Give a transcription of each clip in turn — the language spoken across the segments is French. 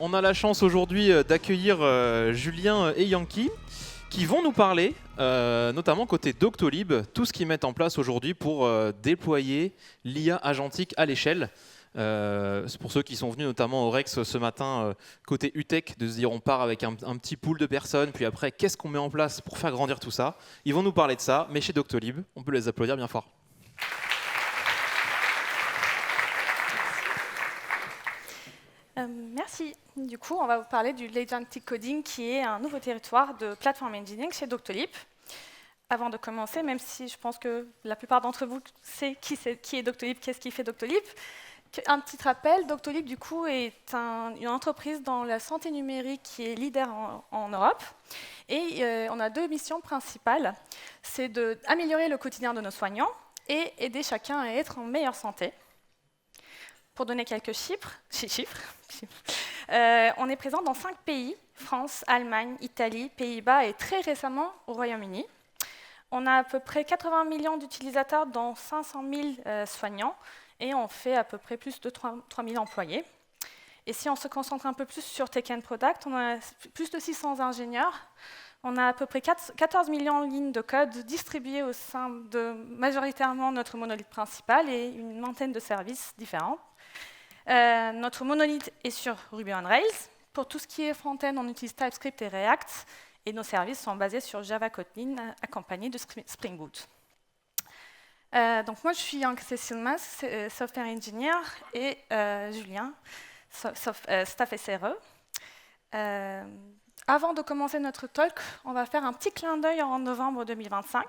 On a la chance aujourd'hui d'accueillir Julien et Yankee qui vont nous parler, notamment côté Doctolib, tout ce qu'ils mettent en place aujourd'hui pour déployer l'IA agentique à l'échelle. C'est pour ceux qui sont venus notamment au Rex ce matin, côté UTech, de se dire on part avec un petit pool de personnes, puis après qu'est-ce qu'on met en place pour faire grandir tout ça. Ils vont nous parler de ça, mais chez Doctolib, on peut les applaudir bien fort. Merci. Du coup, on va vous parler du Agentic Coding, qui est un nouveau territoire de platform engineering chez Doctolib. Avant de commencer, même si je pense que la plupart d'entre vous savent qui est Doctolib, qu'est-ce qui fait Doctolib, un petit rappel, Doctolib du coup est une entreprise dans la santé numérique qui est leader en Europe. Et on a deux missions principales. C'est d'améliorer le quotidien de nos soignants et aider chacun à être en meilleure santé. Pour donner quelques chiffres, on est présent dans 5 pays, France, Allemagne, Italie, Pays-Bas et très récemment au Royaume-Uni. On a à peu près 80 millions d'utilisateurs dont 500 000 soignants et on fait à peu près plus de 3 000 employés. Et si on se concentre un peu plus sur Tech and Product, on a plus de 600 ingénieurs. On a à peu près 14 millions de lignes de code distribuées au sein de majoritairement notre monolithe principal et une vingtaine de services différents. Notre monolithe est sur Ruby on Rails. Pour tout ce qui est front-end, on utilise TypeScript et React. Et nos services sont basés sur Java Kotlin, accompagnés de Spring Boot. Donc moi, je suis Yankee Silmas, Software Engineer, et Julien, Staff SRE. Avant de commencer notre talk, on va faire un petit clin d'œil en novembre 2025.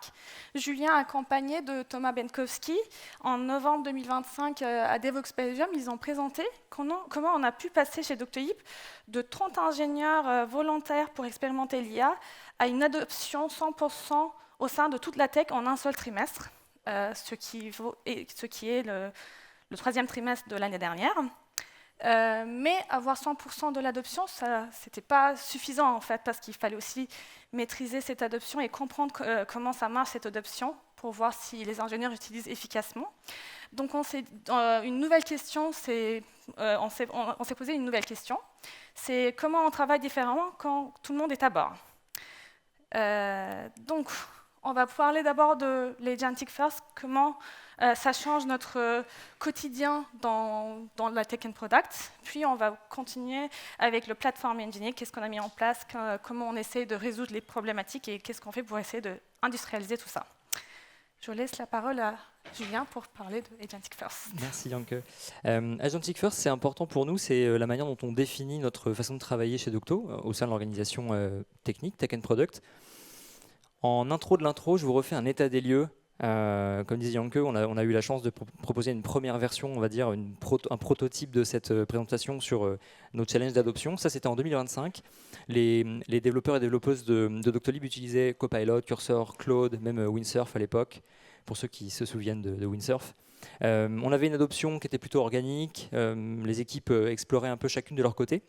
Julien, accompagné de Thomas Benkowski, en novembre 2025 à Devoxx Belgium, ils ont présenté comment on a pu passer chez Doctolib de 30 ingénieurs volontaires pour expérimenter l'IA à une adoption 100% au sein de toute la tech en un seul trimestre, ce qui est le 3e trimestre de l'année dernière. Mais avoir 100% de l'adoption, ce n'était pas suffisant en fait, parce qu'il fallait aussi maîtriser cette adoption et comprendre comment ça marche cette adoption pour voir si les ingénieurs utilisent efficacement. Donc on s'est posé une nouvelle question, c'est comment on travaille différemment quand tout le monde est à bord. Donc on va parler d'abord de l'Agentic First, comment ça change notre quotidien dans la Tech and Product. Puis on va continuer avec le Platform Engineering, qu'est-ce qu'on a mis en place, comment on essaie de résoudre les problématiques et qu'est-ce qu'on fait pour essayer d'industrialiser tout ça. Je laisse la parole à Julien pour parler de Agentic First. Merci Yankee. Agentic First, c'est important pour nous, c'est la manière dont on définit notre façon de travailler chez Docto, au sein de l'organisation technique, Tech and Product. En intro de l'intro, je vous refais un état des lieux. Comme disait Yankee, on a eu la chance de proposer une première version, on va dire, un prototype de cette présentation sur nos challenges d'adoption. Ça, c'était en 2025. Les développeurs et développeuses de Doctolib utilisaient Copilot, Cursor, Claude, même Windsurf à l'époque, pour ceux qui se souviennent de Windsurf. On avait une adoption qui était plutôt organique. Les équipes exploraient un peu chacune de leur côté.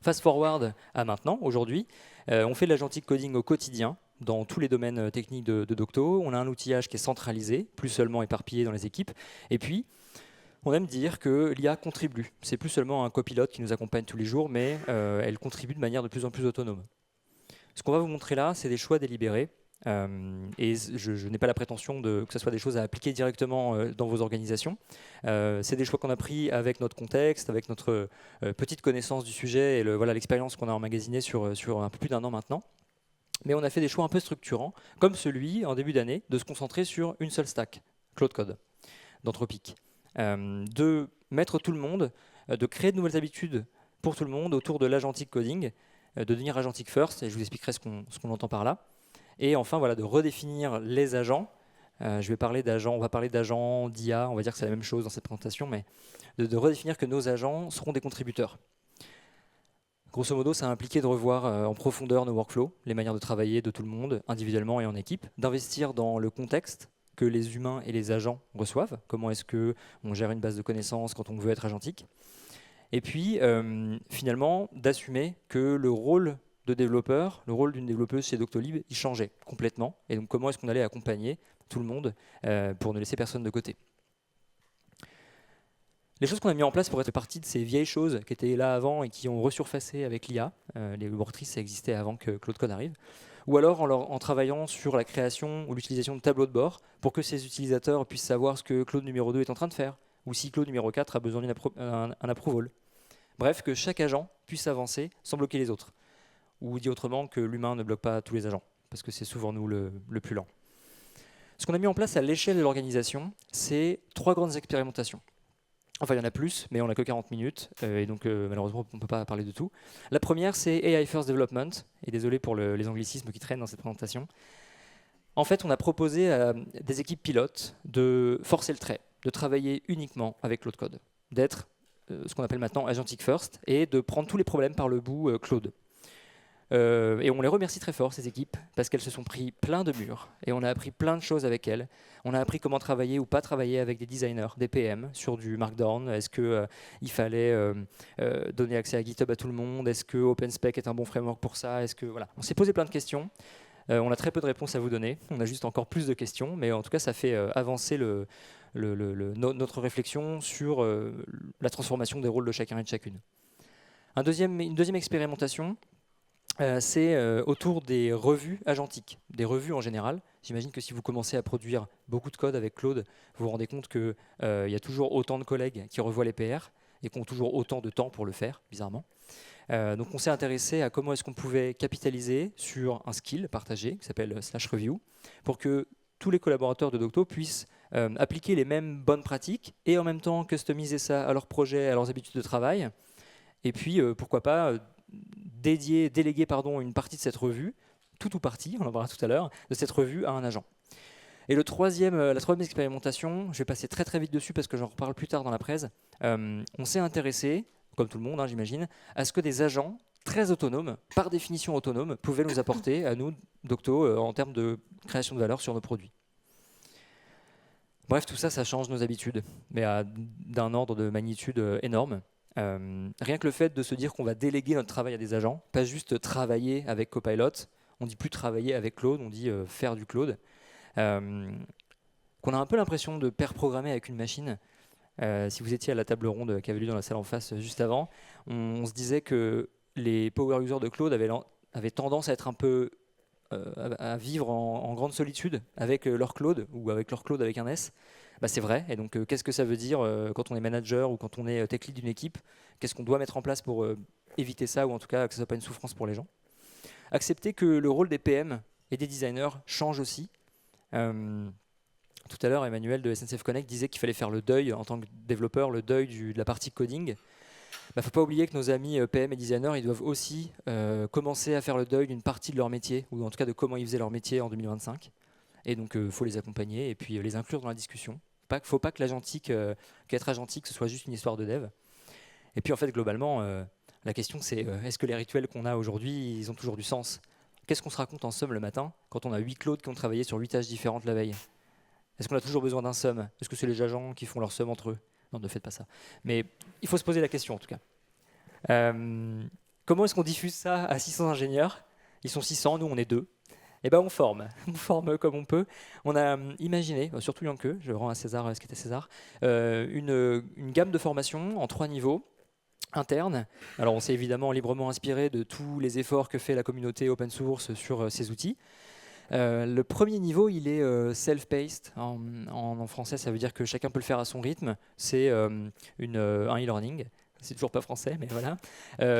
Fast forward à maintenant, aujourd'hui, on fait de l'agentic coding au quotidien, dans tous les domaines techniques de Docto. On a un outillage qui est centralisé, plus seulement éparpillé dans les équipes. Et puis, on aime dire que l'IA contribue. C'est plus seulement un copilote qui nous accompagne tous les jours, mais elle contribue de manière de plus en plus autonome. Ce qu'on va vous montrer là, c'est des choix délibérés. Et je n'ai pas la prétention que ce soit des choses à appliquer directement dans vos organisations. C'est des choix qu'on a pris avec notre contexte, avec notre petite connaissance du sujet et l'expérience qu'on a emmagasinée sur un peu plus d'1 an maintenant. Mais on a fait des choix un peu structurants, comme celui, en début d'année, de se concentrer sur une seule stack, Claude Code, d'Anthropic. De mettre tout le monde, de créer de nouvelles habitudes pour tout le monde autour de l'agentic coding, de devenir agentic first, et je vous expliquerai ce qu'on entend par là. Et enfin, de redéfinir les agents. On va parler d'agents, d'IA, on va dire que c'est la même chose dans cette présentation, mais de redéfinir que nos agents seront des contributeurs. Grosso modo, ça a impliqué de revoir en profondeur nos workflows, les manières de travailler de tout le monde, individuellement et en équipe, d'investir dans le contexte que les humains et les agents reçoivent, comment est-ce qu'on gère une base de connaissances quand on veut être agentique, et puis finalement d'assumer que le rôle de développeur, le rôle d'une développeuse chez Doctolib, il changeait complètement, et donc comment est-ce qu'on allait accompagner tout le monde pour ne laisser personne de côté. Les choses qu'on a mis en place pour être partie de ces vieilles choses qui étaient là avant et qui ont resurfacé avec l'IA, les worktrays ça existait avant que Claude Code arrive, ou alors en travaillant sur la création ou l'utilisation de tableaux de bord pour que ces utilisateurs puissent savoir ce que Claude numéro 2 est en train de faire, ou si Claude numéro 4 a besoin d'un approval. Bref, que chaque agent puisse avancer sans bloquer les autres. Ou dit autrement, que l'humain ne bloque pas tous les agents, parce que c'est souvent nous le plus lent. Ce qu'on a mis en place à l'échelle de l'organisation, c'est 3 grandes expérimentations. Enfin, il y en a plus, mais on n'a que 40 minutes, et donc malheureusement, on ne peut pas parler de tout. La première, c'est AI First Development, et désolé pour les anglicismes qui traînent dans cette présentation. En fait, on a proposé à des équipes pilotes de forcer le trait, de travailler uniquement avec Claude Code, d'être ce qu'on appelle maintenant Agentic First, et de prendre tous les problèmes par le bout Claude. Et on les remercie très fort, ces équipes, parce qu'elles se sont pris plein de murs, et on a appris plein de choses avec elles. On a appris comment travailler ou pas travailler avec des designers, des PM, sur du Markdown. Est-ce qu'il fallait donner accès à GitHub à tout le monde? Est-ce que OpenSpec est un bon framework pour ça? Voilà. On s'est posé plein de questions. On a très peu de réponses à vous donner. On a juste encore plus de questions, mais en tout cas, ça fait avancer notre réflexion sur la transformation des rôles de chacun et de chacune. Une deuxième expérimentation, c'est autour des revues agentiques, des revues en général. J'imagine que si vous commencez à produire beaucoup de code avec Claude, vous vous rendez compte qu'il y a toujours autant de collègues qui revoient les PR et qui ont toujours autant de temps pour le faire, bizarrement. Donc on s'est intéressé à comment est-ce qu'on pouvait capitaliser sur un skill partagé qui s'appelle /review pour que tous les collaborateurs de Docto puissent appliquer les mêmes bonnes pratiques et en même temps customiser ça à leur projet, à leurs habitudes de travail. Et puis pourquoi pas déléguer une partie de cette revue, tout ou partie, on en parlera tout à l'heure, de cette revue à un agent. Et la troisième expérimentation, je vais passer très très vite dessus parce que j'en reparle plus tard dans la presse, on s'est intéressé, comme tout le monde j'imagine, à ce que des agents très autonomes, par définition autonomes, pouvaient nous apporter, à nous, Docto, en termes de création de valeur sur nos produits. Bref, tout ça, ça change nos habitudes, mais d'un ordre de magnitude énorme. Rien que le fait de se dire qu'on va déléguer notre travail à des agents, pas juste travailler avec Copilot, on dit plus travailler avec Claude, on dit faire du Claude, qu'on a un peu l'impression de pair programmer avec une machine. Si vous étiez à la table ronde qui avait lieu dans la salle en face juste avant, on se disait que les power users de Claude avaient tendance à être un peu à vivre en grande solitude avec leur Claude ou avec leur Claude avec un S. C'est vrai, et donc qu'est-ce que ça veut dire quand on est manager ou quand on est tech lead d'une équipe? Qu'est-ce qu'on doit mettre en place pour éviter ça, ou en tout cas que ce ne soit pas une souffrance pour les gens? Accepter que le rôle des PM et des designers change aussi. Tout à l'heure, Emmanuel de SNCF Connect disait qu'il fallait faire le deuil, en tant que développeur, le deuil de la partie coding. Il ne faut pas oublier que nos amis PM et designers, ils doivent aussi commencer à faire le deuil d'une partie de leur métier, ou en tout cas de comment ils faisaient leur métier en 2025. Et donc, il faut les accompagner et puis les inclure dans la discussion. Il ne faut pas que qu'être agentique, ce soit juste une histoire de dev. Et puis, en fait, globalement, la question, c'est est-ce que les rituels qu'on a aujourd'hui, ils ont toujours du sens? Qu'est-ce qu'on se raconte en somme le matin quand on a 8 Claudes qui ont travaillé sur 8 tâches différentes la veille? Est-ce qu'on a toujours besoin d'un sum? Est-ce que c'est les agents qui font leur sum entre eux? Non, ne faites pas ça. Mais il faut se poser la question, en tout cas. Comment est-ce qu'on diffuse ça à 600 ingénieurs? Ils sont 600, nous, on est 2. Eh ben on forme comme on peut. On a imaginé, surtout Yanke, je rends à César ce qui était César, une gamme de formations en 3 niveaux internes. Alors on s'est évidemment librement inspiré de tous les efforts que fait la communauté open source sur ces outils. Le premier niveau, il est self-paced. En français, ça veut dire que chacun peut le faire à son rythme. C'est un e-learning. C'est toujours pas français, mais voilà.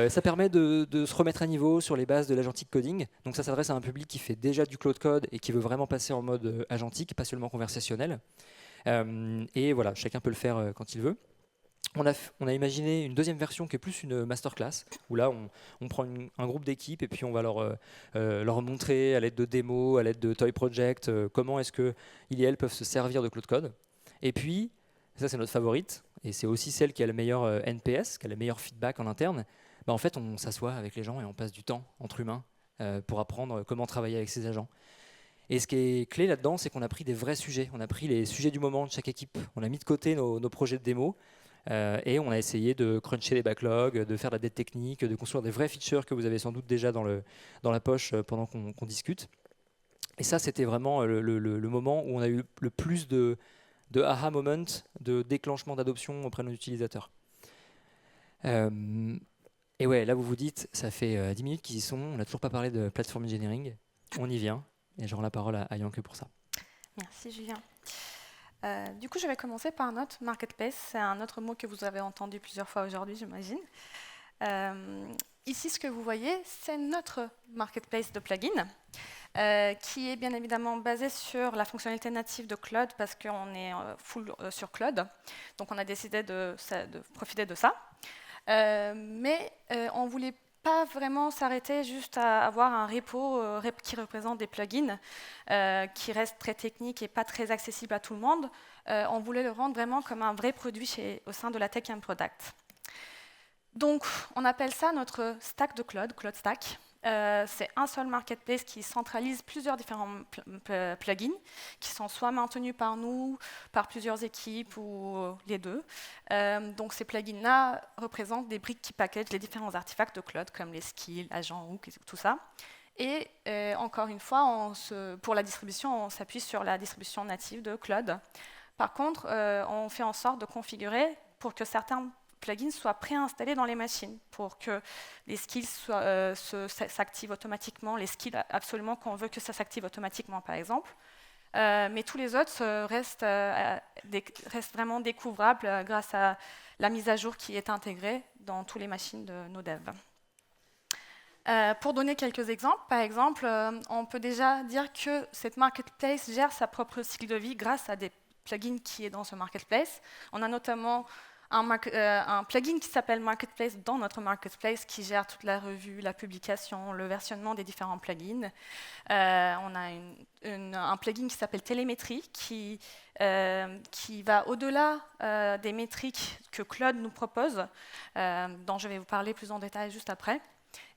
Ça permet de se remettre à niveau sur les bases de l'agentic coding. Donc ça s'adresse à un public qui fait déjà du Claude Code et qui veut vraiment passer en mode agentique, pas seulement conversationnel. Et voilà, chacun peut le faire quand il veut. On a imaginé une deuxième version qui est plus une masterclass, où là on prend un groupe d'équipes et puis on va leur montrer à l'aide de démos, à l'aide de toy project, comment est-ce qu'ils et elles peuvent se servir de Claude Code. Et puis, ça c'est notre favorite, et c'est aussi celle qui a le meilleur NPS, qui a le meilleur feedback en interne. En fait, on s'assoit avec les gens et on passe du temps entre humains pour apprendre comment travailler avec ces agents. Et ce qui est clé là-dedans, c'est qu'on a pris des vrais sujets. On a pris les sujets du moment de chaque équipe. On a mis de côté nos projets de démo et on a essayé de cruncher les backlogs, de faire de la dette technique, de construire des vrais features que vous avez sans doute déjà dans la poche pendant qu'on discute. Et ça, c'était vraiment le moment où on a eu le plus de de aha moment, de déclenchement d'adoption auprès de nos utilisateurs. Et ouais, là vous vous dites, ça fait 10 minutes qu'ils y sont, on n'a toujours pas parlé de platform engineering, on y vient, et je rends la parole à Yanke pour ça. Merci Julien. Du coup, je vais commencer par notre marketplace. C'est un autre mot que vous avez entendu plusieurs fois aujourd'hui, j'imagine. Ici, ce que vous voyez, c'est notre marketplace de plugins, qui est bien évidemment basé sur la fonctionnalité native de Claude, parce qu'on est full sur Claude. Donc, on a décidé de profiter de ça. Mais on ne voulait pas vraiment s'arrêter juste à avoir un repo qui représente des plugins qui reste très technique et pas très accessible à tout le monde. On voulait le rendre vraiment comme un vrai produit au sein de la Tech and Product. Donc, on appelle ça notre stack de Claude, Claude Stack. C'est un seul marketplace qui centralise plusieurs différents plugins qui sont soit maintenus par nous, par plusieurs équipes ou les deux. Donc ces plugins-là représentent des briques qui packagent les différents artefacts de Claude, comme les skills, agents, hooks, tout ça. Et encore une fois, pour la distribution, on s'appuie sur la distribution native de Claude. Par contre, on fait en sorte de configurer pour que certains plugins soient préinstallés dans les machines pour que les skills s'activent automatiquement, les skills absolument qu'on veut que ça s'active automatiquement, par exemple. Mais tous les autres restent vraiment découvrables grâce à la mise à jour qui est intégrée dans toutes les machines de nos devs. Pour donner quelques exemples, par exemple, on peut déjà dire que cette marketplace gère sa propre cycle de vie grâce à des plugins qui est dans ce marketplace. On a notamment un plugin qui s'appelle Marketplace dans notre Marketplace qui gère toute la revue, la publication, le versionnement des différents plugins. On a un plugin qui s'appelle Télémétrie qui va au-delà des métriques que Claude nous propose, dont je vais vous parler plus en détail juste après.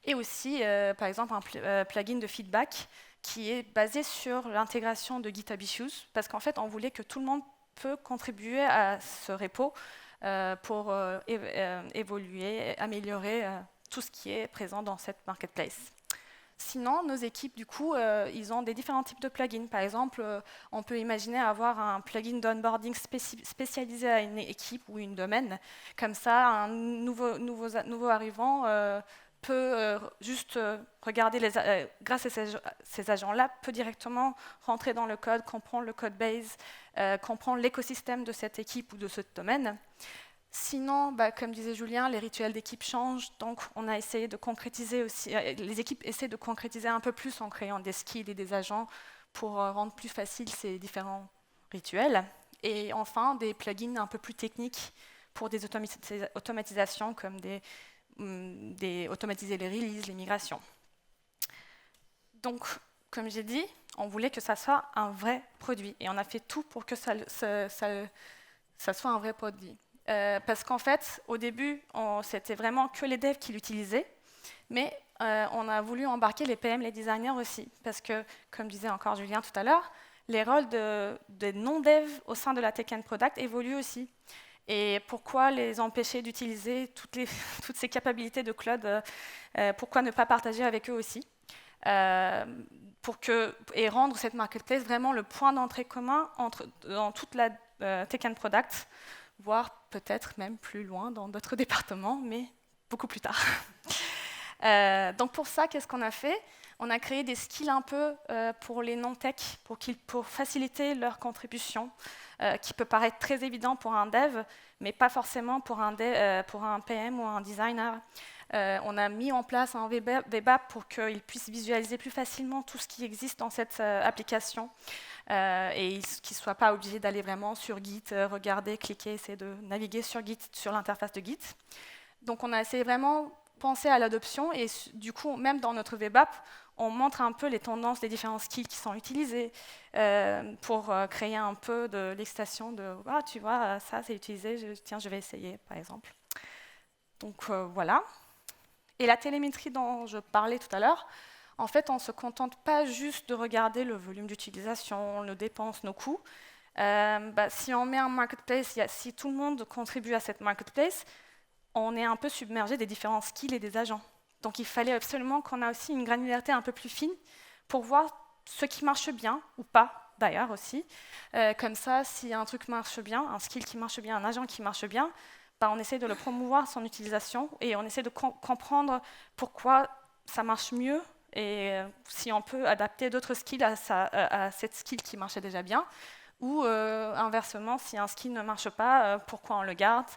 Et aussi, par exemple, un plugin de feedback qui est basé sur l'intégration de GitHub Issues, parce qu'en fait, on voulait que tout le monde peut contribuer à ce repo pour évoluer, améliorer tout ce qui est présent dans cette marketplace. Sinon, nos équipes, du coup, ils ont des différents types de plugins. Par exemple, on peut imaginer avoir un plugin d'onboarding spécialisé à une équipe ou une domaine. Comme ça, un nouveau arrivant peut juste regarder, grâce à ces agents-là, peut directement rentrer dans le code, comprendre le code base, comprendre l'écosystème de cette équipe ou de ce domaine. Sinon, comme disait Julien, les rituels d'équipe changent, donc on a essayé de concrétiser aussi, les équipes essaient de concrétiser un peu plus en créant des skills et des agents pour rendre plus facile ces différents rituels. Et enfin, des plugins un peu plus techniques pour des automatisations comme automatiser les releases, les migrations. Donc, comme j'ai dit, on voulait que ça soit un vrai produit et on a fait tout pour que ça soit un vrai produit. Parce qu'en fait, au début, c'était vraiment que les devs qui l'utilisaient, mais on a voulu embarquer les PM, les designers aussi, parce que, comme disait encore Julien tout à l'heure, les rôles de non-devs au sein de la Tech and Product évoluent aussi. Et pourquoi les empêcher d'utiliser toutes ces capacités de Claude, pourquoi ne pas partager avec eux aussi et rendre cette marketplace vraiment le point d'entrée commun dans toute la Tech and Product, voire peut-être même plus loin dans d'autres départements, mais beaucoup plus tard. Donc pour ça, qu'est-ce qu'on a fait? On a créé des skills un peu pour les non-tech, pour faciliter leur contribution, qui peut paraître très évident pour un dev, mais pas forcément pour un PM ou un designer. On a mis en place un web app pour qu'ils puissent visualiser plus facilement tout ce qui existe dans cette application et qu'ils ne soient pas obligés d'aller vraiment sur Git, regarder, cliquer, essayer de naviguer sur Git, sur l'interface de Git. Donc on a essayé vraiment penser à l'adoption et du coup, même dans notre web app, on montre un peu les tendances des différents skills qui sont utilisés pour créer un peu de l'excitation de « Ah, tu vois, ça c'est utilisé, tiens, je vais essayer », par exemple. Donc voilà. Et la télémétrie dont je parlais tout à l'heure, en fait, on ne se contente pas juste de regarder le volume d'utilisation, nos dépenses, nos coûts. Si on met un marketplace, si tout le monde contribue à cette marketplace, on est un peu submergé des différents skills et des agents. Donc il fallait absolument qu'on ait aussi une granularité un peu plus fine pour voir ce qui marche bien ou pas d'ailleurs aussi. Comme ça, si un truc marche bien, un skill qui marche bien, un agent qui marche bien, on essaie de le promouvoir, son utilisation, et on essaie de comprendre pourquoi ça marche mieux, et si on peut adapter d'autres skills à cette skill qui marchait déjà bien, ou inversement, si un skill ne marche pas, pourquoi on le garde.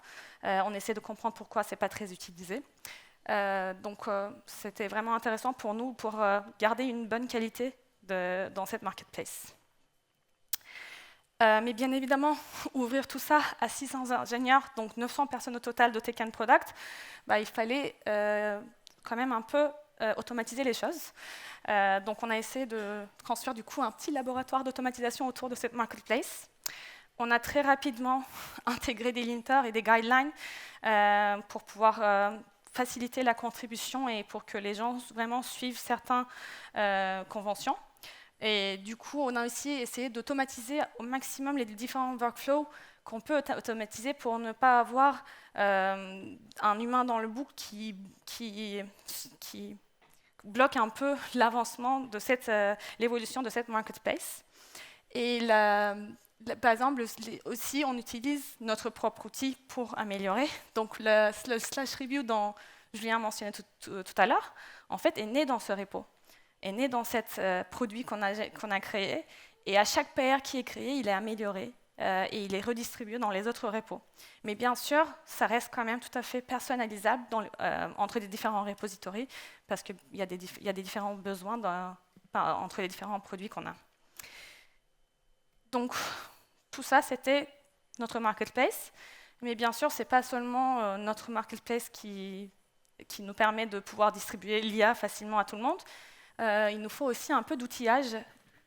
On essaie de comprendre pourquoi ce n'est pas très utilisé. Donc c'était vraiment intéressant pour nous pour garder une bonne qualité dans cette marketplace. Mais bien évidemment, ouvrir tout ça à 600 ingénieurs, donc 900 personnes au total de Tech and Product, il fallait quand même un peu automatiser les choses. Donc on a essayé de construire du coup un petit laboratoire d'automatisation autour de cette marketplace. On a très rapidement intégré des linters et des guidelines pour pouvoir faciliter la contribution et pour que les gens vraiment suivent certaines conventions. Et du coup, on a aussi essayé d'automatiser au maximum les différents workflows qu'on peut automatiser pour ne pas avoir un humain dans le book qui bloque un peu l'avancement de l'évolution de cette marketplace. Et par exemple, aussi, on utilise notre propre outil pour améliorer. Donc, le slash review dont Julien mentionnait tout à l'heure, en fait, est né dans ce repo, est né dans ce produit qu'on a créé. Et à chaque PR qui est créé, il est amélioré et il est redistribué dans les autres repos. Mais bien sûr, ça reste quand même tout à fait personnalisable entre les différents repositories parce qu'il y a des différents besoins entre les différents produits qu'on a. Donc, tout ça, c'était notre marketplace. Mais bien sûr, ce n'est pas seulement notre marketplace qui nous permet de pouvoir distribuer l'IA facilement à tout le monde. Il nous faut aussi un peu d'outillage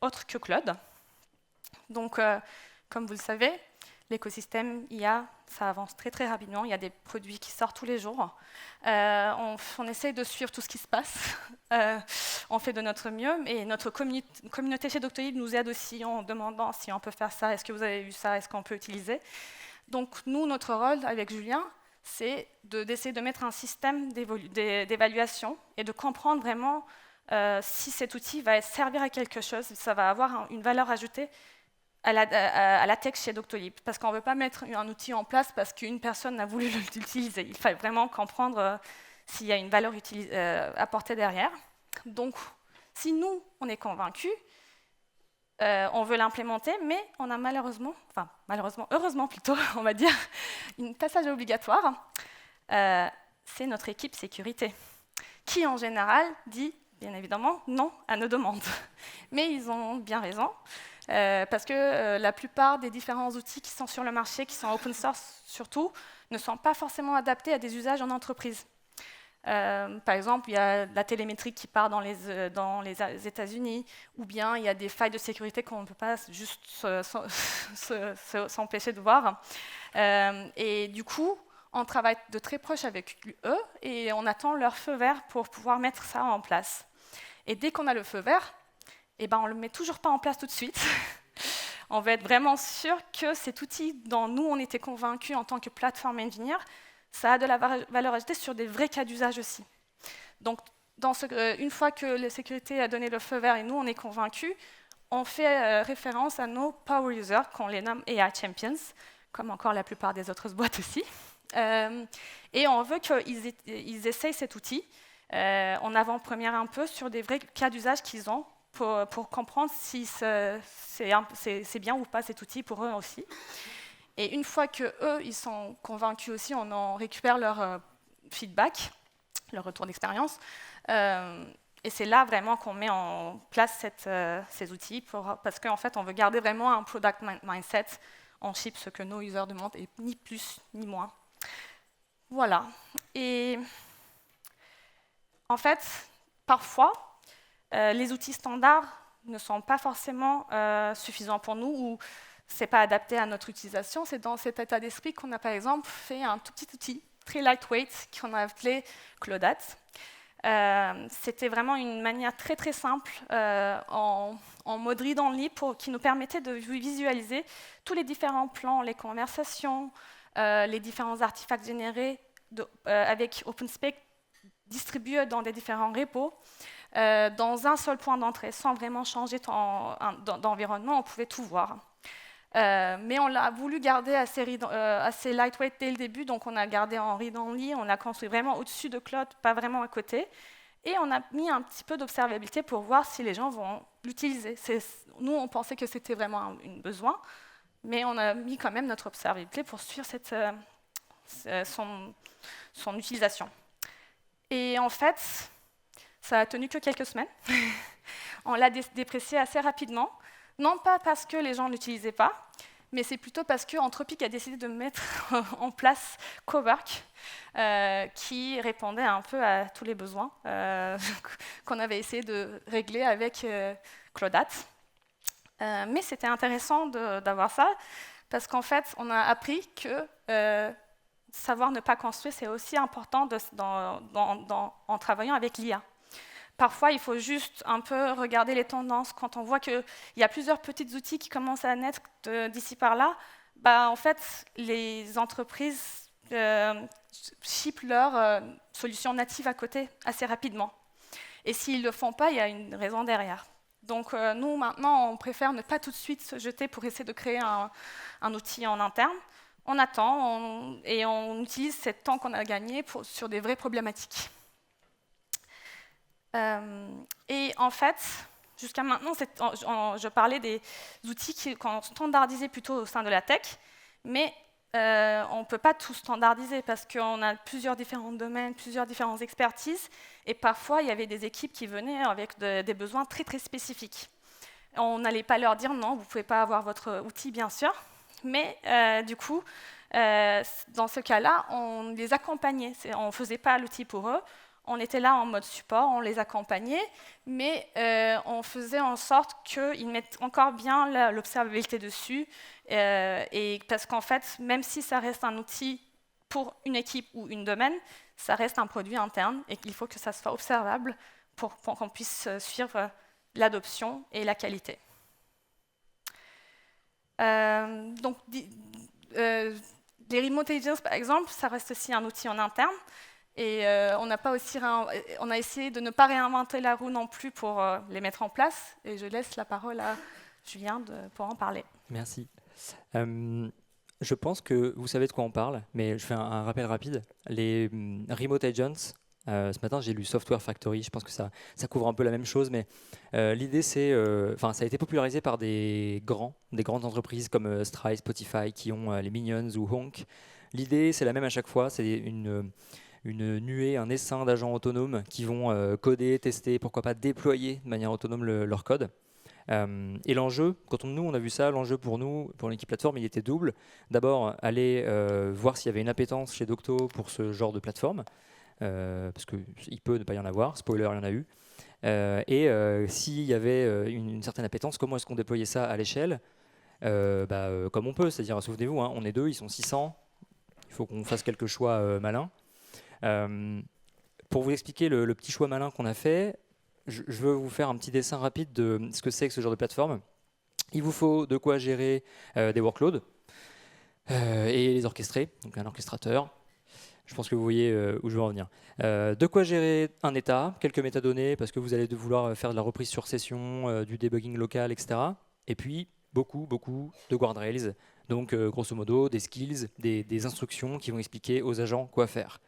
autre que Claude. Donc, comme vous le savez, l'écosystème IA, ça avance très très rapidement. Il y a des produits qui sortent tous les jours. On essaie de suivre tout ce qui se passe. On fait de notre mieux. Et notre communauté chez Doctolib nous aide aussi en demandant si on peut faire ça, est-ce que vous avez vu ça, est-ce qu'on peut utiliser. Donc nous, notre rôle avec Julien, c'est d'essayer de mettre un système d'évaluation et de comprendre vraiment si cet outil va servir à quelque chose, ça va avoir une valeur ajoutée à la tech chez Doctolib. Parce qu'on ne veut pas mettre un outil en place parce qu'une personne a voulu l'utiliser. Il faut vraiment comprendre s'il y a une valeur apportée derrière. Donc, si nous, on est convaincus, on veut l'implémenter, mais on a heureusement plutôt, on va dire, un passage obligatoire. C'est notre équipe sécurité, qui en général dit, bien évidemment, non à nos demandes. Mais ils ont bien raison. Parce que la plupart des différents outils qui sont sur le marché, qui sont open source surtout, ne sont pas forcément adaptés à des usages en entreprise. Par exemple, il y a la télémétrie qui part dans les États-Unis, ou bien il y a des failles de sécurité qu'on ne peut pas juste s'empêcher de voir. Et du coup, on travaille de très proche avec eux et on attend leur feu vert pour pouvoir mettre ça en place. Et dès qu'on a le feu vert, on ne le met toujours pas en place tout de suite. On veut être vraiment sûr que cet outil dont nous, on était convaincus en tant que plateforme engineer, ça a de la valeur ajoutée sur des vrais cas d'usage aussi. Donc, une fois que la sécurité a donné le feu vert et nous, on est convaincus, on fait référence à nos power users, qu'on les nomme AI Champions, comme encore la plupart des autres boîtes aussi. Et on veut qu'ils essayent cet outil en avant-première un peu sur des vrais cas d'usage qu'ils ont pour comprendre si c'est bien ou pas cet outil pour eux aussi. Et une fois qu'eux, ils sont convaincus aussi, on en récupère leur feedback, leur retour d'expérience. Et c'est là vraiment qu'on met en place ces outils parce qu'en fait, on veut garder vraiment un product mindset. On ship ce que nos users demandent et ni plus ni moins. Voilà. Et en fait, parfois, les outils standards ne sont pas forcément suffisants pour nous ou ce n'est pas adapté à notre utilisation. C'est dans cet état d'esprit qu'on a par exemple fait un tout petit outil très lightweight qu'on a appelé Clodat. C'était vraiment une manière très très simple en mode read-only qui nous permettait de visualiser tous les différents plans, les conversations, les différents artefacts générés avec OpenSpec distribués dans des différents repos. dans un seul point d'entrée, sans vraiment changer d'environnement, on pouvait tout voir. Mais on l'a voulu garder assez lightweight dès le début, donc on a gardé en read-only, on l'a construit vraiment au-dessus de Claude, pas vraiment à côté. Et on a mis un petit peu d'observabilité pour voir si les gens vont l'utiliser. Nous, on pensait que c'était vraiment un besoin, mais on a mis quand même notre observabilité pour suivre son utilisation. Et en fait, ça a tenu que quelques semaines. On l'a déprécié assez rapidement, non pas parce que les gens ne l'utilisaient pas, mais c'est plutôt parce qu'Anthropic a décidé de mettre en place Cowork, qui répondait un peu à tous les besoins qu'on avait essayé de régler avec Clodat. Mais c'était intéressant d'avoir ça, parce qu'en fait, on a appris que savoir ne pas construire, c'est aussi important en travaillant avec l'IA. Parfois, il faut juste un peu regarder les tendances. Quand on voit qu'il y a plusieurs petits outils qui commencent à naître d'ici par là, en fait, les entreprises shippent leurs solutions natives à côté assez rapidement. Et s'ils ne le font pas, il y a une raison derrière. Donc nous, maintenant, on préfère ne pas tout de suite se jeter pour essayer de créer un outil en interne. On attend et on utilise ce temps qu'on a gagné sur des vraies problématiques. Et en fait, jusqu'à maintenant, je parlais des outils qu'on standardisait plutôt au sein de la tech, mais on ne peut pas tout standardiser parce qu'on a plusieurs différents domaines, plusieurs différentes expertises, et parfois il y avait des équipes qui venaient avec des besoins très très spécifiques. On n'allait pas leur dire non, vous ne pouvez pas avoir votre outil bien sûr, mais du coup, dans ce cas-là, on les accompagnait, on ne faisait pas l'outil pour eux. On était là en mode support, on les accompagnait, mais on faisait en sorte qu'ils mettent encore bien l'observabilité dessus. Et parce qu'en fait, même si ça reste un outil pour une équipe ou une domaine, ça reste un produit interne et qu'il faut que ça soit observable pour qu'on puisse suivre l'adoption et la qualité. Donc, les remote agents, par exemple, ça reste aussi un outil en interne. Et on a essayé de ne pas réinventer la roue non plus pour les mettre en place. Et je laisse la parole à Julien pour en parler. Merci. Je pense que vous savez de quoi on parle, mais je fais un rappel rapide. Les remote agents, ce matin j'ai lu Software Factory, je pense que ça couvre un peu la même chose, mais l'idée c'est, ça a été popularisé par des grandes entreprises comme Stripe, Spotify, qui ont les Minions ou Honk. L'idée c'est la même à chaque fois, c'est une nuée, un essaim d'agents autonomes qui vont coder, tester, pourquoi pas déployer de manière autonome leur code. Et l'enjeu, nous on a vu ça, l'enjeu pour nous, pour l'équipe plateforme, il était double. D'abord, aller voir s'il y avait une appétence chez Docto pour ce genre de plateforme, parce qu'il peut ne pas y en avoir, spoiler, il y en a eu. Et s'il y avait une certaine appétence, comment est-ce qu'on déployait ça à l'échelle comme on peut, c'est-à-dire, souvenez-vous, hein, on est 2, ils sont 600, il faut qu'on fasse quelques choix malins. Pour vous expliquer le petit choix malin qu'on a fait, je veux vous faire un petit dessin rapide de ce que c'est que ce genre de plateforme. Il vous faut de quoi gérer des workloads et les orchestrer, donc un orchestrateur. Je pense que vous voyez où je veux en venir. De quoi gérer un état, quelques métadonnées, parce que vous allez vouloir faire de la reprise sur session, du debugging local, etc. Et puis, beaucoup de guardrails, donc grosso modo, des skills, des instructions qui vont expliquer aux agents quoi faire.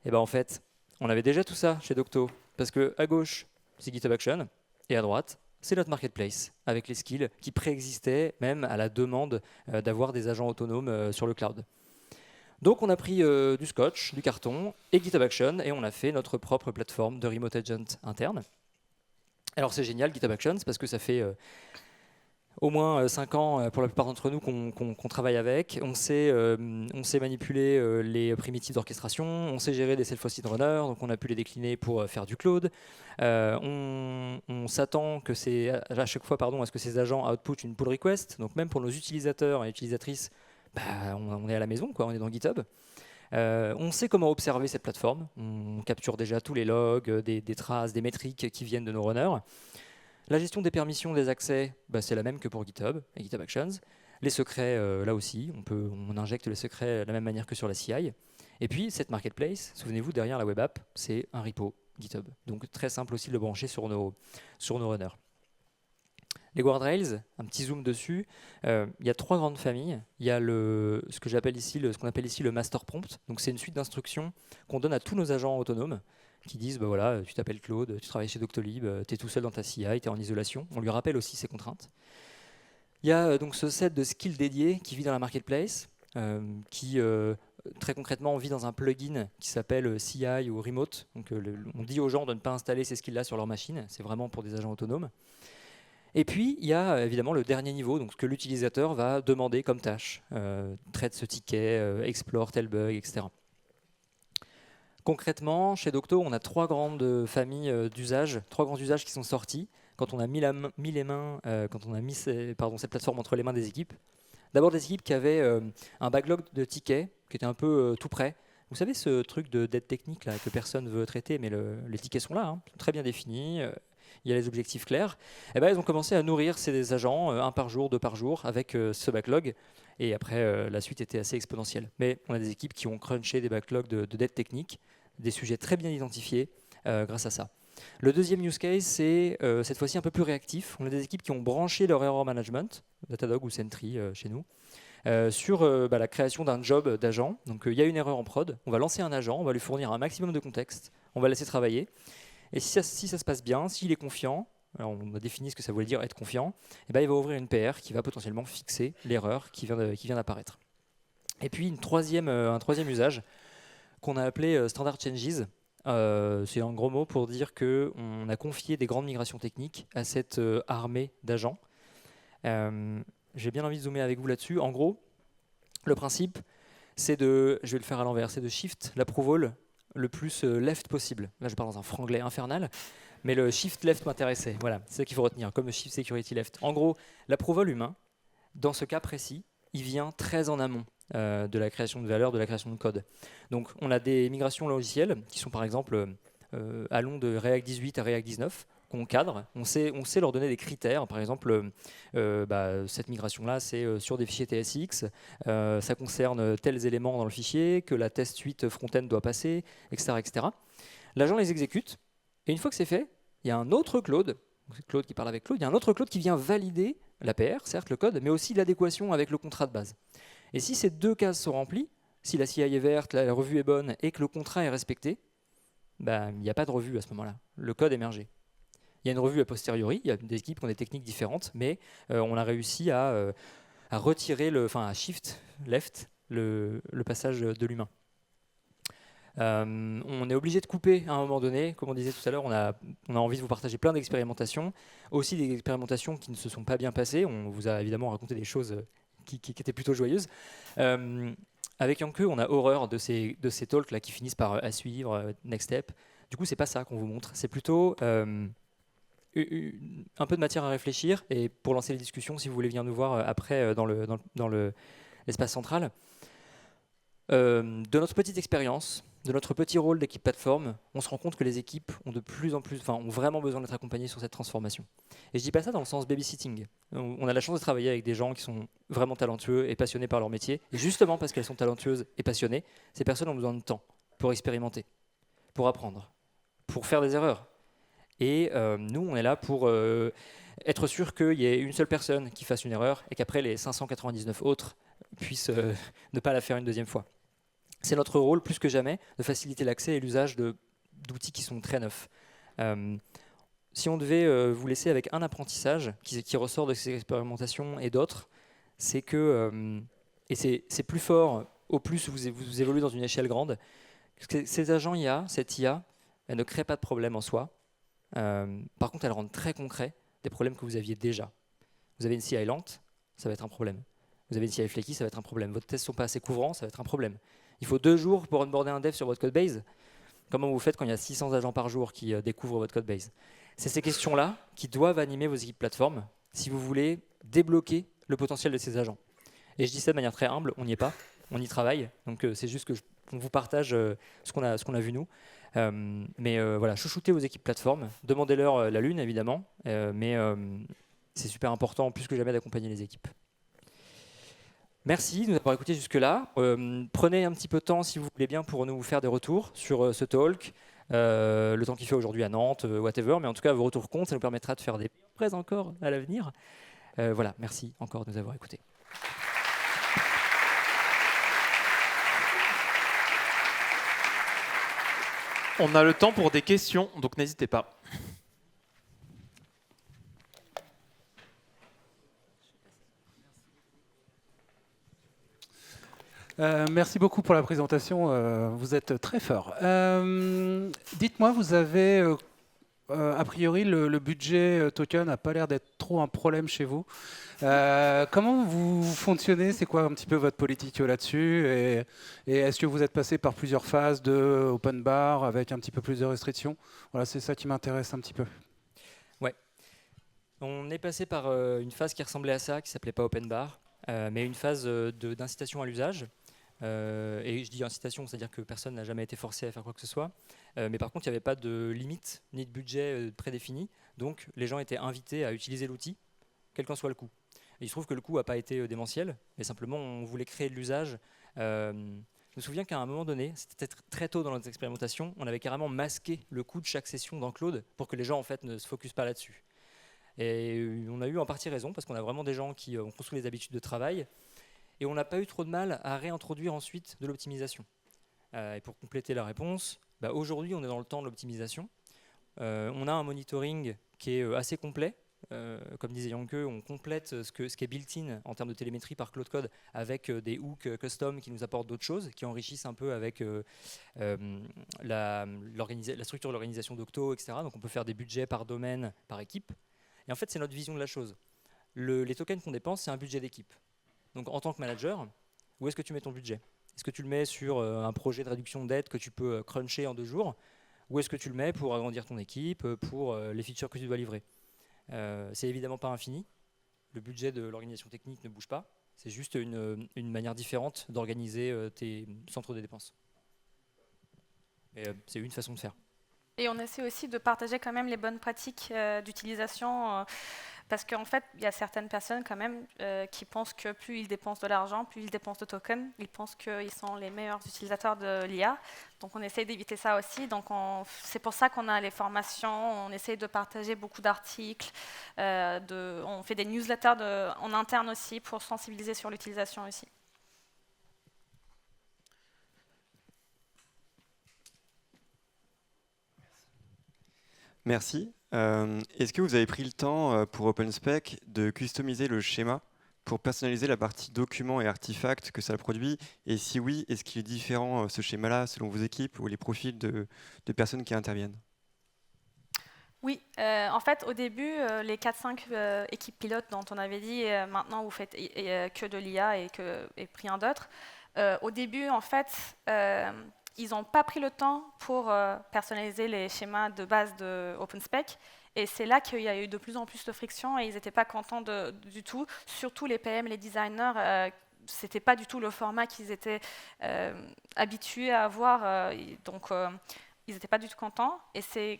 Et en fait, on avait déjà tout ça chez Docto, parce qu'à gauche, c'est GitHub Action, et à droite, c'est notre marketplace, avec les skills qui préexistaient même à la demande d'avoir des agents autonomes sur le cloud. Donc on a pris du scotch, du carton et GitHub Action, et on a fait notre propre plateforme de remote agent interne. Alors c'est génial GitHub Actions, parce que ça fait au moins 5 ans pour la plupart d'entre nous qu'on travaille avec. On sait manipuler les primitives d'orchestration, on sait gérer des self-hosted runners, donc on a pu les décliner pour faire du cloud. On s'attend que à chaque fois à ce que ces agents output une pull request, donc même pour nos utilisateurs et utilisatrices, on est à la maison, on est dans GitHub. On sait comment observer cette plateforme, on capture déjà tous les logs, des traces, des métriques qui viennent de nos runners. La gestion des permissions, des accès, c'est la même que pour GitHub et GitHub Actions. Les secrets, là aussi, on injecte les secrets de la même manière que sur la CI. Et puis, cette marketplace, souvenez-vous, derrière la web app, c'est un repo. GitHub. Donc très simple aussi de le brancher sur nos runners. Les guardrails, un petit zoom dessus, il y a 3 grandes familles. Il y a ce qu'on appelle ici le master prompt. Donc c'est une suite d'instructions qu'on donne à tous nos agents autonomes qui disent bah voilà, tu t'appelles Claude, tu travailles chez Doctolib, tu es tout seul dans ta CI, tu es en isolation. On lui rappelle aussi ses contraintes. Il y a donc ce set de skills dédiés qui vit dans la marketplace, qui très concrètement vit dans un plugin qui s'appelle CI ou Remote. Donc on dit aux gens de ne pas installer ces skills-là sur leur machine. C'est vraiment pour des agents autonomes. Et puis, il y a évidemment le dernier niveau, donc ce que l'utilisateur va demander comme tâche. Traite ce ticket, explore tel bug, etc. Concrètement, chez Docto, on a 3 grandes familles d'usages, 3 grands usages qui sont sortis quand on a mis cette plateforme entre les mains des équipes. D'abord des équipes qui avaient un backlog de tickets qui était un peu tout prêt. Vous savez ce truc de dette technique là, que personne ne veut traiter, mais les tickets sont là, très bien définis. Il y a les objectifs clairs. Et ben, ils ont commencé à nourrir ces agents 1 par jour, 2 par jour avec ce backlog. Et après, la suite était assez exponentielle. Mais on a des équipes qui ont crunché des backlogs de dette technique, des sujets très bien identifiés grâce à ça. Le deuxième use case, c'est cette fois-ci un peu plus réactif. On a des équipes qui ont branché leur error management, Datadog ou Sentry chez nous, sur la création d'un job d'agent. Donc il y a une erreur en prod, on va lancer un agent, on va lui fournir un maximum de contexte, on va le laisser travailler. Et si ça se passe bien, s'il est confiant, alors on a défini ce que ça voulait dire être confiant, et ben il va ouvrir une PR qui va potentiellement fixer l'erreur qui vient d'apparaître. Et puis un troisième usage qu'on a appelé Standard Changes. C'est un gros mot pour dire qu'on a confié des grandes migrations techniques à cette armée d'agents. J'ai bien envie de zoomer avec vous là-dessus. En gros, le principe, c'est je vais le faire à l'envers, c'est de shift l'approval le plus left possible. Là, je parle dans un franglais infernal, mais le shift left m'intéressait. Voilà, c'est ça qu'il faut retenir, comme le shift security left. En gros, l'approval humain, dans ce cas précis, il vient très en amont de la création de valeur, de la création de code. Donc, on a des migrations logicielles qui sont par exemple, allons de React 18 à React 19, qu'on cadre. On sait leur donner des critères. Par exemple, cette migration-là, c'est sur des fichiers TSX, ça concerne tels éléments dans le fichier, que la test suite front-end doit passer, etc. etc. L'agent les exécute, et une fois que c'est fait, il y a un autre Claude qui parle avec Claude, il y a un autre Claude qui vient valider l'APR, certes le code, mais aussi l'adéquation avec le contrat de base. Et si ces 2 cases sont remplies, si la CI est verte, la revue est bonne et que le contrat est respecté, il n'y a pas de revue à ce moment-là. Le code est mergé. Il y a une revue a posteriori, il y a des équipes qui ont des techniques différentes, mais on a réussi à retirer, à shift left le passage de l'humain. On est obligé de couper à un moment donné. Comme on disait tout à l'heure, on a envie de vous partager plein d'expérimentations, aussi des expérimentations qui ne se sont pas bien passées. On vous a évidemment raconté des choses qui étaient plutôt joyeuses. Avec Yanke, on a horreur de ces talks là qui finissent par à suivre, next step. Du coup, c'est pas ça qu'on vous montre. C'est plutôt un peu de matière à réfléchir. Et pour lancer les discussions, si vous voulez venir nous voir après dans l'espace central, de notre petite expérience, de notre petit rôle d'équipe plateforme, on se rend compte que les équipes ont ont vraiment besoin d'être accompagnées sur cette transformation. Et je dis pas ça dans le sens babysitting. On a la chance de travailler avec des gens qui sont vraiment talentueux et passionnés par leur métier. Et justement parce qu'elles sont talentueuses et passionnées, ces personnes ont besoin de temps pour expérimenter, pour apprendre, pour faire des erreurs. Et nous, on est là pour être sûr qu'il y ait une seule personne qui fasse une erreur et qu'après les 599 autres puissent ne pas la faire une deuxième fois. C'est notre rôle, plus que jamais, de faciliter l'accès et l'usage d'outils qui sont très neufs. Si on devait vous laisser avec un apprentissage qui ressort de ces expérimentations et d'autres, c'est que, et c'est plus fort au plus vous évoluez dans une échelle grande, ces agents IA, cette IA, elle ne crée pas de problème en soi. Par contre, elle rend très concret des problèmes que vous aviez déjà. Vous avez une CI lente, ça va être un problème. Vous avez une CI flaky, ça va être un problème. Vos tests ne sont pas assez couvrants, ça va être un problème. Il faut 2 jours pour onboarder un dev sur votre codebase. Comment vous faites quand il y a 600 agents par jour qui découvrent votre codebase? C'est ces questions-là qui doivent animer vos équipes plateforme si vous voulez débloquer le potentiel de ces agents. Et je dis ça de manière très humble, on n'y est pas, on y travaille. Donc c'est juste qu'on vous partage ce qu'on a vu nous. Mais voilà, chouchoutez vos équipes plateforme, demandez-leur la lune évidemment, mais c'est super important plus que jamais d'accompagner les équipes. Merci de nous avoir écoutés jusque-là. Prenez un petit peu de temps, si vous voulez bien, pour nous faire des retours sur ce talk. le temps qu'il fait aujourd'hui à Nantes, whatever, mais en tout cas, vos retours comptent, ça nous permettra de faire des prêts encore à l'avenir. Voilà, merci encore de nous avoir écoutés. On a le temps pour des questions, donc n'hésitez pas. Merci beaucoup pour la présentation, vous êtes très fort. Dites-moi, vous avez, a priori, le budget token n'a pas l'air d'être trop un problème chez vous. Comment vous fonctionnez? C'est quoi un petit peu votre politique là-dessus? Et est-ce que vous êtes passé par plusieurs phases de open bar avec un petit peu plus de restrictions? Voilà, c'est ça qui m'intéresse un petit peu. Ouais. On est passé par une phase qui ressemblait à ça, qui s'appelait pas open bar, mais une phase d'incitation à l'usage. Et je dis incitation, c'est-à-dire que personne n'a jamais été forcé à faire quoi que ce soit. Mais par contre, il n'y avait pas de limite ni de budget prédéfini. Donc, les gens étaient invités à utiliser l'outil, quel qu'en soit le coût. Et il se trouve que le coût n'a pas été démentiel, mais simplement, on voulait créer de l'usage. Je me souviens qu'à un moment donné, c'était très tôt dans notre expérimentation, on avait carrément masqué le coût de chaque session dans Claude pour que les gens en fait, ne se focusent pas là-dessus. Et on a eu en partie raison, parce qu'on a vraiment des gens qui ont construit les habitudes de travail. Et on n'a pas eu trop de mal à réintroduire ensuite de l'optimisation. Et pour compléter la réponse, aujourd'hui on est dans le temps de l'optimisation. On a un monitoring qui est assez complet. Comme disait Janke, on complète ce qui est built-in en termes de télémétrie par Cloud Code avec des hooks custom qui nous apportent d'autres choses, qui enrichissent un peu avec la structure de l'organisation d'Octo, etc. Donc on peut faire des budgets par domaine, par équipe. Et en fait, c'est notre vision de la chose. Les tokens qu'on dépense, c'est un budget d'équipe. Donc en tant que manager, où est-ce que tu mets ton budget? Est-ce que tu le mets sur un projet de réduction de dette que tu peux cruncher en 2 jours? Ou est-ce que tu le mets pour agrandir ton équipe, pour les features que tu dois livrer? C'est évidemment pas infini. Le budget de l'organisation technique ne bouge pas. C'est juste une manière différente d'organiser tes centres de dépenses. C'est une façon de faire. Et on essaie aussi de partager quand même les bonnes pratiques d'utilisation, parce qu'en fait, il y a certaines personnes quand même qui pensent que plus ils dépensent de l'argent, plus ils dépensent de tokens, ils pensent qu'ils sont les meilleurs utilisateurs de l'IA. Donc on essaie d'éviter ça aussi. Donc c'est pour ça qu'on a les formations, on essaie de partager beaucoup d'articles, on fait des newsletters en interne aussi pour sensibiliser sur l'utilisation aussi. Merci. Est-ce que vous avez pris le temps pour OpenSpec de customiser le schéma pour personnaliser la partie documents et artefacts que ça produit? Et si oui, est-ce qu'il est différent ce schéma-là selon vos équipes ou les profils de personnes qui interviennent? Oui, en fait, au début, les 4-5 équipes pilotes dont on avait dit maintenant vous faites que de l'IA et rien d'autre. Au début, en fait, ils n'ont pas pris le temps pour personnaliser les schémas de base de OpenSpec. Et c'est là qu'il y a eu de plus en plus de friction et ils n'étaient pas contents du tout. Surtout les PM, les designers, c'était pas du tout le format qu'ils étaient habitués à avoir. Donc, ils n'étaient pas du tout contents. Et c'est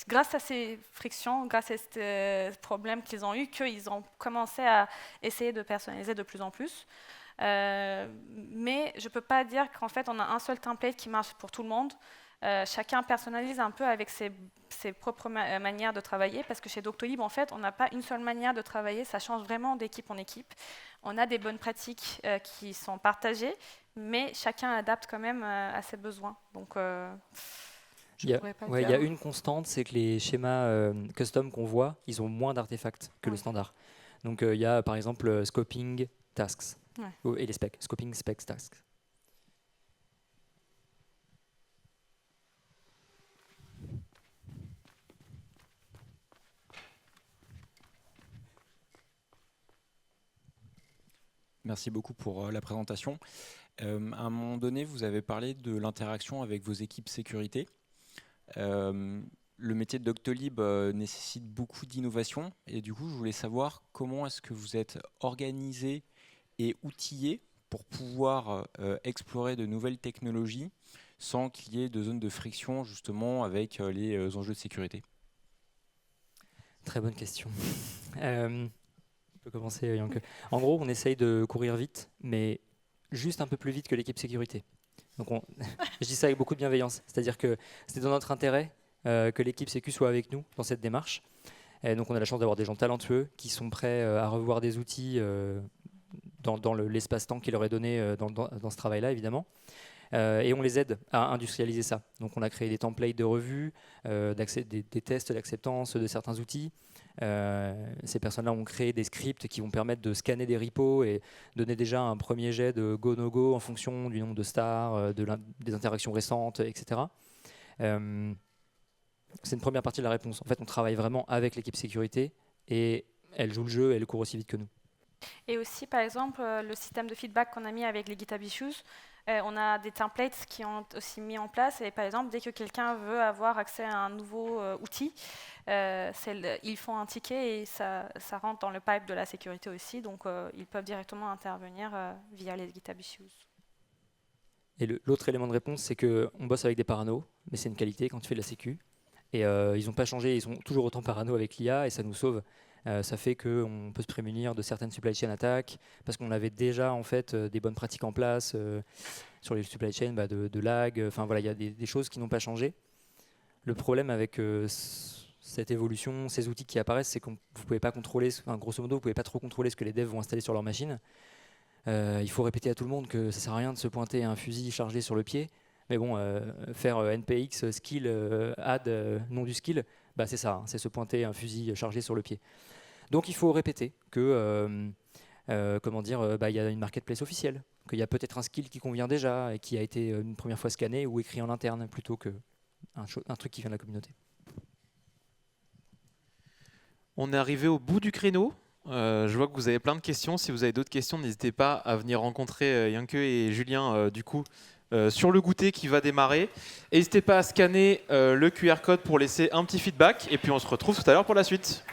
grâce à ces frictions, grâce à ces problèmes qu'ils ont eus, qu'ils ont commencé à essayer de personnaliser de plus en plus. Mais je ne peux pas dire qu'en fait, on a un seul template qui marche pour tout le monde. Chacun personnalise un peu avec ses propres manières de travailler, parce que chez Doctolib, en fait, on n'a pas une seule manière de travailler, ça change vraiment d'équipe en équipe. On a des bonnes pratiques qui sont partagées, mais chacun adapte quand même à ses besoins. Donc, il y a une constante, c'est que les schémas custom qu'on voit, ils ont moins d'artefacts que le standard. Donc il y a par exemple scoping tasks et les specs, scoping specs tasks. Merci beaucoup pour la présentation. À un moment donné, vous avez parlé de l'interaction avec vos équipes sécurité. Le métier de Doctolib nécessite beaucoup d'innovation et du coup, je voulais savoir comment est-ce que vous êtes organisé et outillé pour pouvoir explorer de nouvelles technologies sans qu'il y ait de zone de friction justement avec les enjeux de sécurité. Très bonne question. On peut commencer, Janke. En gros, on essaye de courir vite, mais juste un peu plus vite que l'équipe sécurité. Donc je dis ça avec beaucoup de bienveillance. C'est-à-dire que c'est dans notre intérêt que l'équipe Sécu soit avec nous dans cette démarche. Et donc on a la chance d'avoir des gens talentueux qui sont prêts à revoir des outils dans l'espace-temps qui leur est donné dans ce travail-là, évidemment. Et on les aide à industrialiser ça. Donc on a créé des templates de revue, des tests d'acceptance de certains outils. Ces personnes-là ont créé des scripts qui vont permettre de scanner des repos et donner déjà un premier jet de go-no-go en fonction du nombre de stars, des interactions récentes, etc. C'est une première partie de la réponse. En fait, on travaille vraiment avec l'équipe sécurité et elle joue le jeu et elle court aussi vite que nous. Et aussi, par exemple, le système de feedback qu'on a mis avec les GitHub Issues, on a des templates qui ont aussi mis en place. Et par exemple, dès que quelqu'un veut avoir accès à un nouveau outil, ils font un ticket et ça rentre dans le pipe de la sécurité aussi. Donc, ils peuvent directement intervenir via les GitHub Issues. Et l'autre élément de réponse, c'est qu'on bosse avec des paranos, mais c'est une qualité quand tu fais de la sécu. Et ils n'ont pas changé, ils sont toujours autant parano avec l'IA et ça nous sauve. Ça fait qu'on peut se prémunir de certaines supply chain attaques parce qu'on avait déjà en fait des bonnes pratiques en place sur les supply chain de lag. Enfin voilà, il y a des choses qui n'ont pas changé. Le problème avec cette évolution, ces outils qui apparaissent, c'est que vous ne pouvez pas contrôler, grosso modo, vous ne pouvez pas trop contrôler ce que les devs vont installer sur leur machine. Il faut répéter à tout le monde que ça ne sert à rien de se pointer un fusil chargé sur le pied. Mais bon, faire npx skill add nom du skill, c'est ça, hein, c'est se pointer un fusil chargé sur le pied. Donc il faut répéter que il y a une marketplace officielle, qu'il y a peut-être un skill qui convient déjà et qui a été une première fois scanné ou écrit en interne plutôt qu'un truc qui vient de la communauté. On est arrivé au bout du créneau. Je vois que vous avez plein de questions. Si vous avez d'autres questions, n'hésitez pas à venir rencontrer Yanke et Julien sur le goûter qui va démarrer. N'hésitez pas à scanner le QR code pour laisser un petit feedback et puis on se retrouve tout à l'heure pour la suite.